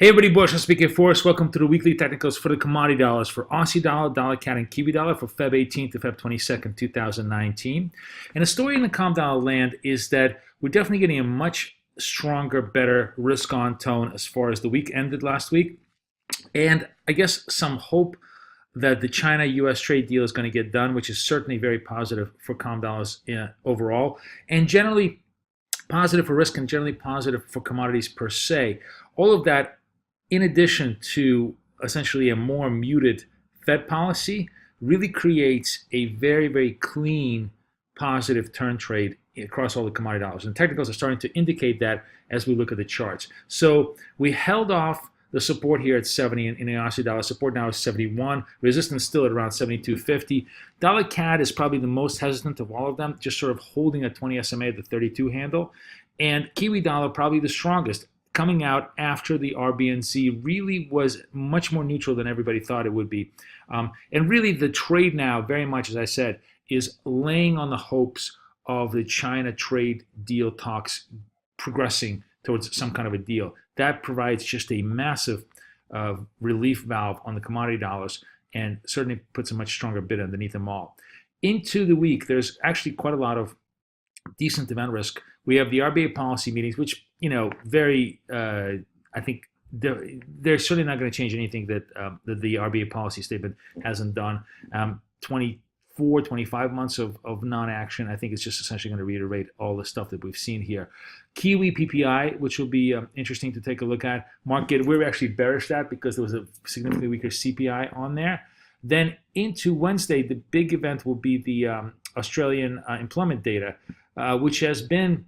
Hey everybody, Boris speaking Forex. Welcome to the weekly technicals for the commodity dollars for Aussie dollar, dollar CAD, and Kiwi dollar for Feb 18th to Feb 22nd, 2019. And the story in the COM dollar land is that we're definitely getting a much stronger, better risk-on tone as far as the week ended last week. And I guess some hope that the China-US trade deal is going to get done, which is certainly very positive for COM dollars overall. And generally positive for risk and generally positive for commodities per se. All of that in addition to essentially a more muted Fed policy, really creates a very, very clean positive turn trade across all the commodity dollars. And technicals are starting to indicate that as we look at the charts. So we held off the support here at 70 in the Aussie dollar. Support now is 71. Resistance still at around 72.50. Dollar CAD is probably the most hesitant of all of them, just sort of holding a 20 SMA at the 32 handle. And Kiwi dollar probably the strongest, coming out after the RBNC really was much more neutral than everybody thought it would be. And really the trade now, very much as I said, is laying on the hopes of the China trade deal talks progressing towards some kind of a deal. That provides just a massive relief valve on the commodity dollars and certainly puts a much stronger bid underneath them all. Into the week, there's actually quite a lot of decent event risk. We have the RBA policy meetings, which, very, I think they're certainly not going to change anything that the RBA policy statement hasn't done. 24, 25 months of non-action, I think it's just essentially going to reiterate all the stuff that we've seen here. Kiwi PPI, which will be interesting to take a look at. Market, we're actually bearish that because there was a significantly weaker CPI on there. Then into Wednesday, the big event will be the Australian employment data, which has been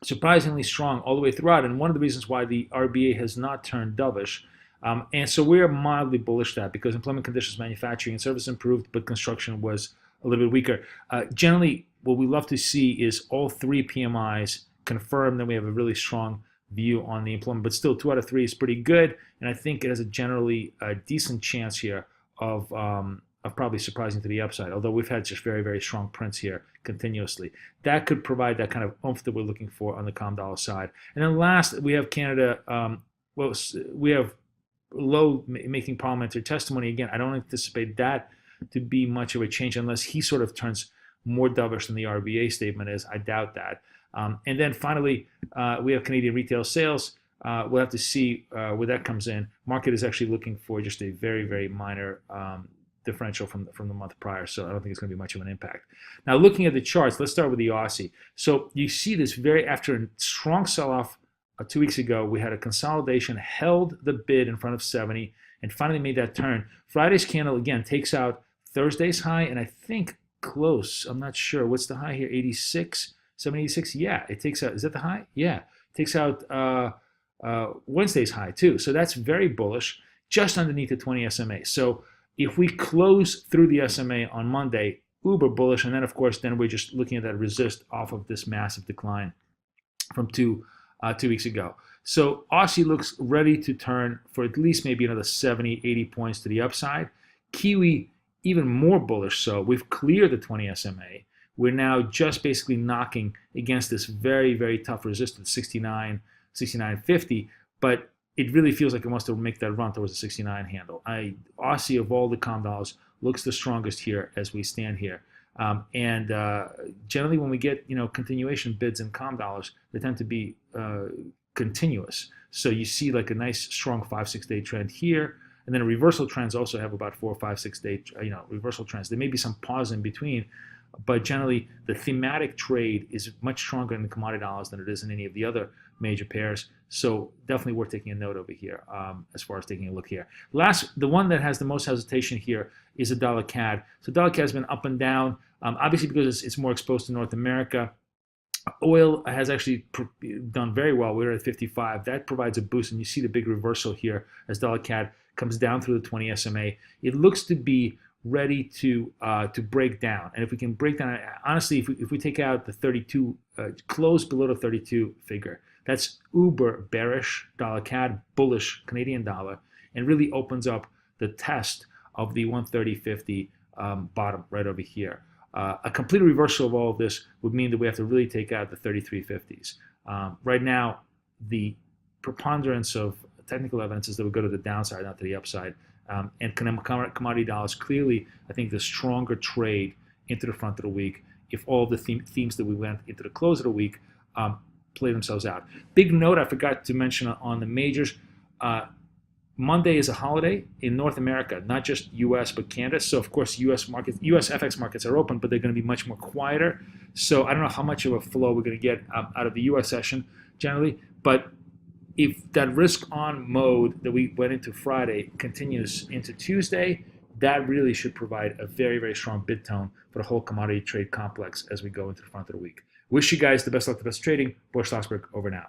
surprisingly strong all the way throughout, and one of the reasons why the RBA has not turned dovish. And so we're mildly bullish that because employment conditions, manufacturing and service improved, but construction was a little bit weaker. Generally, what we love to see is all three PMIs confirm that we have a really strong view on the employment, but still 2 out of 3 is pretty good, and I think it has a generally decent chance here of probably surprising to the upside, although we've had just very, very strong prints here continuously. That could provide that kind of oomph that we're looking for on the COM dollar side. And then last, we have Canada. We have Low making parliamentary testimony. Again, I don't anticipate that to be much of a change unless he sort of turns more dovish than the RBA statement is. I doubt that. And then finally, we have Canadian retail sales. We'll have to see where that comes in. Market is actually looking for just a very, very minor differential from the month prior, so I don't think it's going to be much of an impact. Now, looking at the charts, let's start with the Aussie. So you see this after a strong sell-off 2 weeks ago, we had a consolidation, held the bid in front of 70, and finally made that turn. Friday's candle, again, takes out Thursday's high, and I think close. I'm not sure. What's the high here? 86? 786? Yeah, it takes out. Is that the high? Yeah. It takes out Wednesday's high, too. So that's very bullish, just underneath the 20 SMA. So if we close through the SMA on Monday, uber bullish, and then, of course, then we're just looking at that resist off of this massive decline from 2 weeks ago. So Aussie looks ready to turn for at least maybe another 70, 80 points to the upside. Kiwi, even more bullish. So we've cleared the 20 SMA. We're now just basically knocking against this very, very tough resistance, 69, 69.50. But it really feels like it wants to make that run towards the 69 handle. Aussie, of all the COM dollars, looks the strongest here as we stand here. Generally, when we get continuation bids in COM dollars, they tend to be continuous. So you see like a nice strong 5-6 day trend here, and then reversal trends also have about 4 or 5, 6 day reversal trends. There may be some pause in between, but generally the thematic trade is much stronger in the commodity dollars than it is in any of the other major pairs. So definitely worth taking a note over here as far as taking a look here. The one that has the most hesitation here is the dollar CAD. So dollar CAD has been up and down, obviously because it's more exposed to North America. Oil has actually done very well. We're at 55. That provides a boost, and you see the big reversal here as dollar CAD comes down through the 20 SMA. It looks to be ready to break down, and if we can break down, honestly, if we take out the 32, close below the 32 figure, that's uber bearish dollar CAD, bullish Canadian dollar, and really opens up the test of the 130.50 bottom right over here. A complete reversal of all of this would mean that we have to really take out the 33.50s. Right now, the preponderance of technical evidence is that we go to the downside, not to the upside. And commodity dollars clearly, I think, the stronger trade into the front of the week if all the themes that we went into the close of the week play themselves out. Big note I forgot to mention on the majors. Monday is a holiday in North America, not just U.S. but Canada. So of course, U.S. FX markets are open, but they're going to be much more quieter. So I don't know how much of a flow we're going to get out of the U.S. session generally, but if that risk-on mode that we went into Friday continues into Tuesday, that really should provide a very, very strong bid tone for the whole commodity trade complex as we go into the front of the week. Wish you guys the best luck, the best trading. Boris Schlossberg, over now.